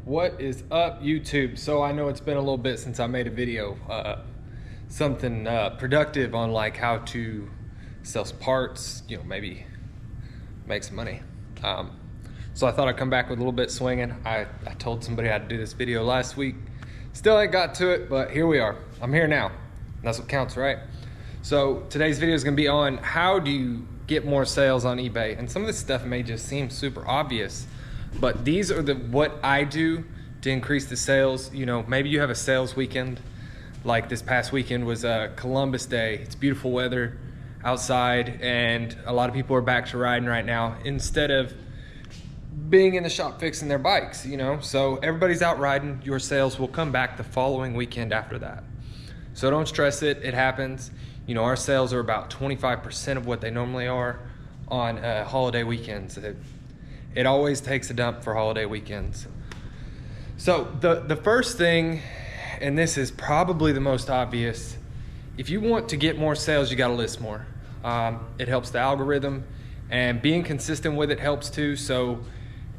What is up, YouTube? So I know it's been a little bit since I made a video, something productive on like how to sell some parts, maybe make some money. So I thought I'd come back with a little bit swinging. I told somebody I'd do this video last week. Still ain't got to it, but here we are. I'm here now. That's what counts, right? So today's video is gonna be on how do you get more sales on eBay. And some of this stuff may just seem super obvious, but these are what I do to increase the sales. Maybe you have a sales weekend, like this past weekend was Columbus Day. It's beautiful weather outside and a lot of people are back to riding right now instead of being in the shop fixing their bikes, So everybody's out riding. Your sales will come back the following weekend after that. So don't stress it, it happens. Our sales are about 25% of what they normally are on holiday weekends. It always takes a dump for holiday weekends. So the first thing, and this is probably the most obvious, if you want to get more sales, you gotta list more. It helps the algorithm, and being consistent with it helps too. So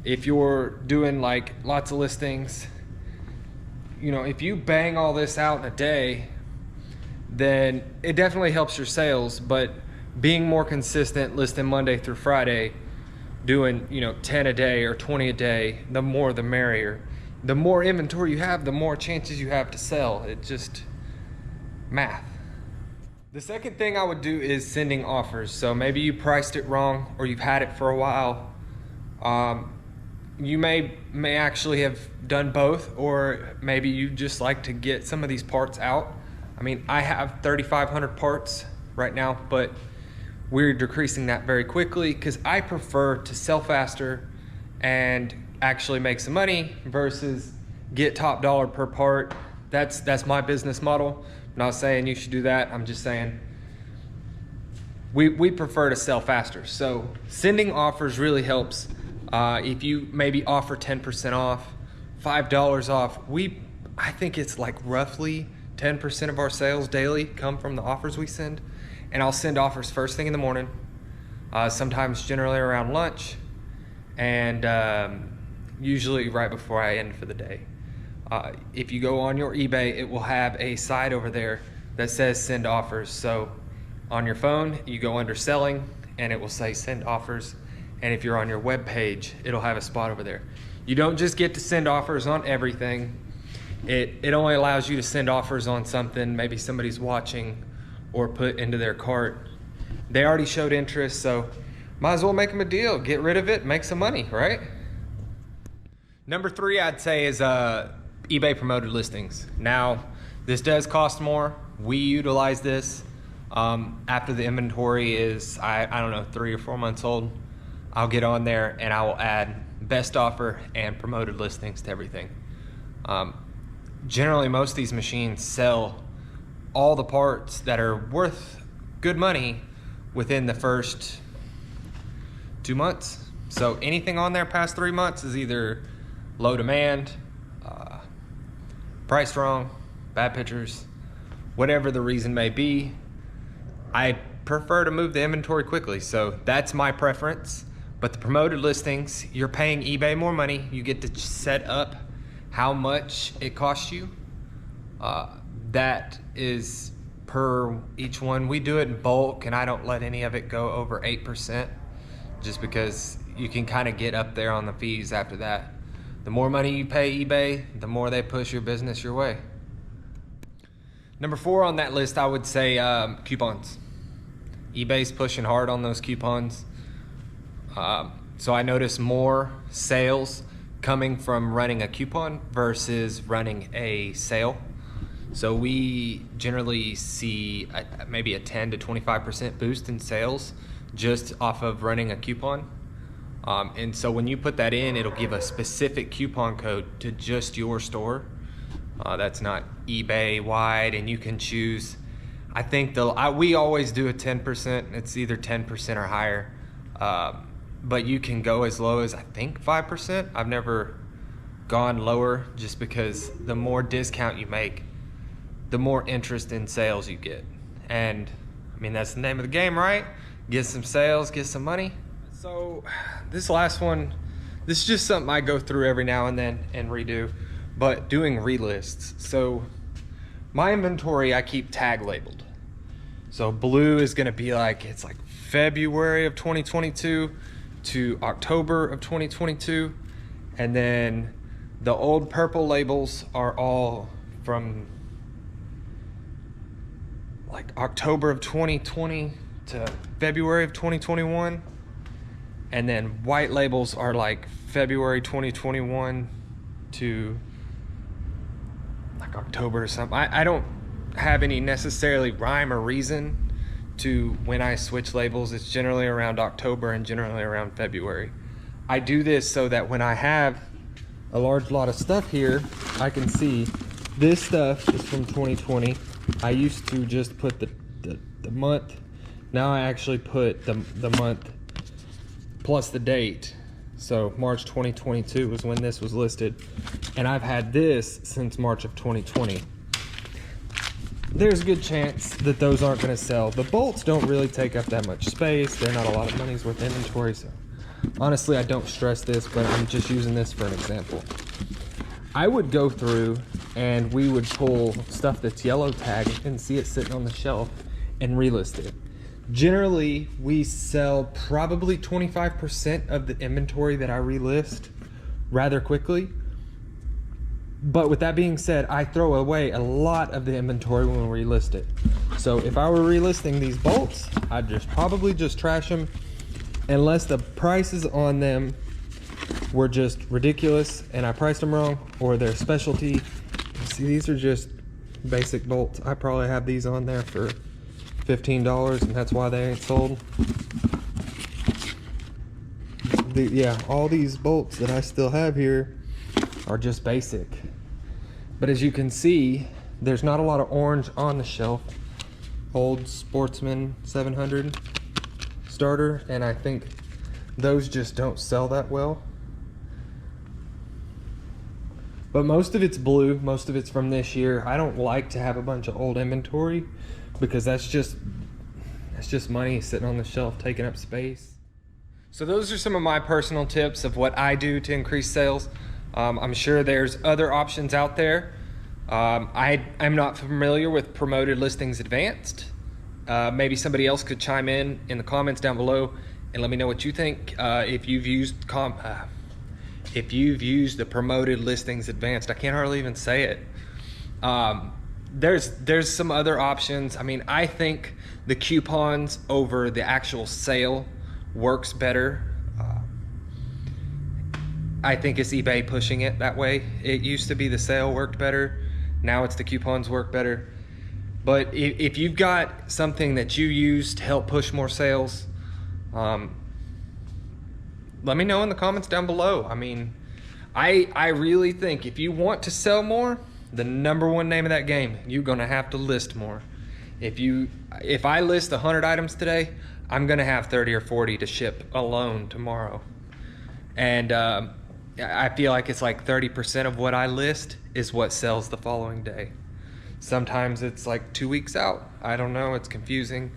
if you're doing like lots of listings, if you bang all this out in a day, then it definitely helps your sales. But being more consistent, listing Monday through Friday, doing 10 a day or 20 a day, the more the merrier. The more inventory you have, the more chances you have to sell. It's just math. The second thing I would do is sending offers. So maybe you priced it wrong or you've had it for a while. You may actually have done both, or maybe you just like to get some of these parts out. I have 3,500 parts right now, but we're decreasing that very quickly because I prefer to sell faster and actually make some money versus get top dollar per part. That's my business model. I'm not saying you should do that. I'm just saying we prefer to sell faster. So sending offers really helps. If you maybe offer 10% off, $5 off, I think it's like roughly 10% of our sales daily come from the offers we send. And I'll send offers first thing in the morning, sometimes generally around lunch, and usually right before I end for the day. If you go on your eBay, it will have a side over there that says send offers. So on your phone, you go under selling and it will say send offers. And if you're on your web page, it'll have a spot over there. You don't just get to send offers on everything. It only allows you to send offers on something maybe somebody's watching or put into their cart. They already showed interest, so might as well make them a deal. Get rid of it, make some money, right? Number 3, I'd say, is eBay promoted listings. Now, this does cost more. We utilize this after the inventory is, I don't know, 3 or 4 months old. I'll get on there and I will add best offer and promoted listings to everything. Generally, most of these machines sell all the parts that are worth good money within the first 2 months. So anything on there past 3 months is either low demand, priced wrong, bad pictures, whatever the reason may be. I prefer to move the inventory quickly, so that's my preference. But the promoted listings, you're paying eBay more money. You get to set up how much it costs you. That is per each one. We do it in bulk, and I don't let any of it go over 8%, just because you can kind of get up there on the fees after that. The more money you pay eBay, the more they push your business your way. Number 4 on that list, I would say coupons. eBay's pushing hard on those coupons. So I notice more sales coming from running a coupon versus running a sale. So we generally see maybe a 10 to 25% boost in sales just off of running a coupon. And so when you put that in, it'll give a specific coupon code to just your store. That's not eBay wide, and you can choose. I think we always do a 10%. It's either 10% or higher. But you can go as low as I think 5%. I've never gone lower, just because the more discount you make, the more interest in sales you get. And that's the name of the game, right? Get some sales, get some money. So this last one, this is just something I go through every now and then and redo, but doing relists. So my inventory, I keep tag labeled. So blue is gonna be like, it's like February of 2022 to October of 2022. And then the old purple labels are all from like October of 2020 to February of 2021. And then white labels are like February 2021 to like October or something. I don't have any necessarily rhyme or reason to when I switch labels. It's generally around October and generally around February. I do this so that when I have a large lot of stuff here, I can see this stuff is from 2020. I used to just put the month. Now I actually put the month plus the date. So March 2022 was when this was listed. And I've had this since March of 2020. There's a good chance that those aren't gonna sell. The bolts don't really take up that much space. They're not a lot of money's worth inventory. So honestly, I don't stress this, but I'm just using this for an example. I would go through and we would pull stuff that's yellow tagged and see it sitting on the shelf and relist it. Generally, we sell probably 25% of the inventory that I relist rather quickly. But with that being said, I throw away a lot of the inventory when we relist it. So if I were relisting these bolts, I'd probably just trash them unless the prices on them were just ridiculous and I priced them wrong, or they're specialty. See, these are just basic bolts. I probably have these on there for $15 and that's why they ain't sold. Yeah, all these bolts that I still have here are just basic. But as you can see, there's not a lot of orange on the shelf. Old Sportsman 700 starter, and I think those just don't sell that well. But most of it's blue, most of it's from this year. I don't like to have a bunch of old inventory because that's just money sitting on the shelf taking up space. So those are some of my personal tips of what I do to increase sales. I'm sure there's other options out there. I'm not familiar with Promoted Listings Advanced. Maybe somebody else could chime in the comments down below and let me know what you think. If you've used the Promoted Listings Advanced, I can't hardly even say it. There's some other options. I mean, I think the coupons over the actual sale works better. I think it's eBay pushing it that way. It used to be the sale worked better. Now it's the coupons work better. But if you've got something that you use to help push more sales, let me know in the comments down below. I mean, I really think if you want to sell more, the #1 name of that game, you're gonna have to list more. If I list 100 items today, I'm gonna have 30 or 40 to ship alone tomorrow. And I feel like it's like 30% of what I list is what sells the following day. Sometimes it's like 2 weeks out. I don't know, it's confusing.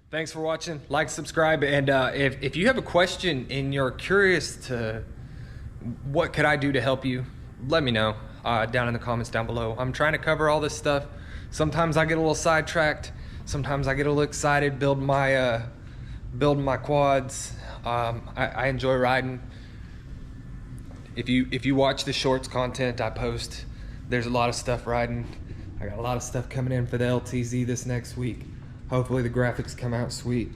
Thanks for watching, like, subscribe, and if you have a question and you're curious to what could I do to help you, let me know down in the comments down below. I'm trying to cover all this stuff. Sometimes I get a little sidetracked. Sometimes I get a little excited building my quads. I enjoy riding. If you watch the shorts content I post, there's a lot of stuff riding. I got a lot of stuff coming in for the LTZ this next week. Hopefully the graphics come out sweet.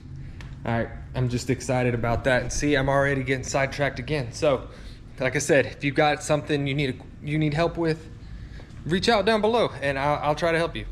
All right, I'm just excited about that. And see, I'm already getting sidetracked again. So, like I said, if you've got something you need help with, reach out down below and I'll try to help you.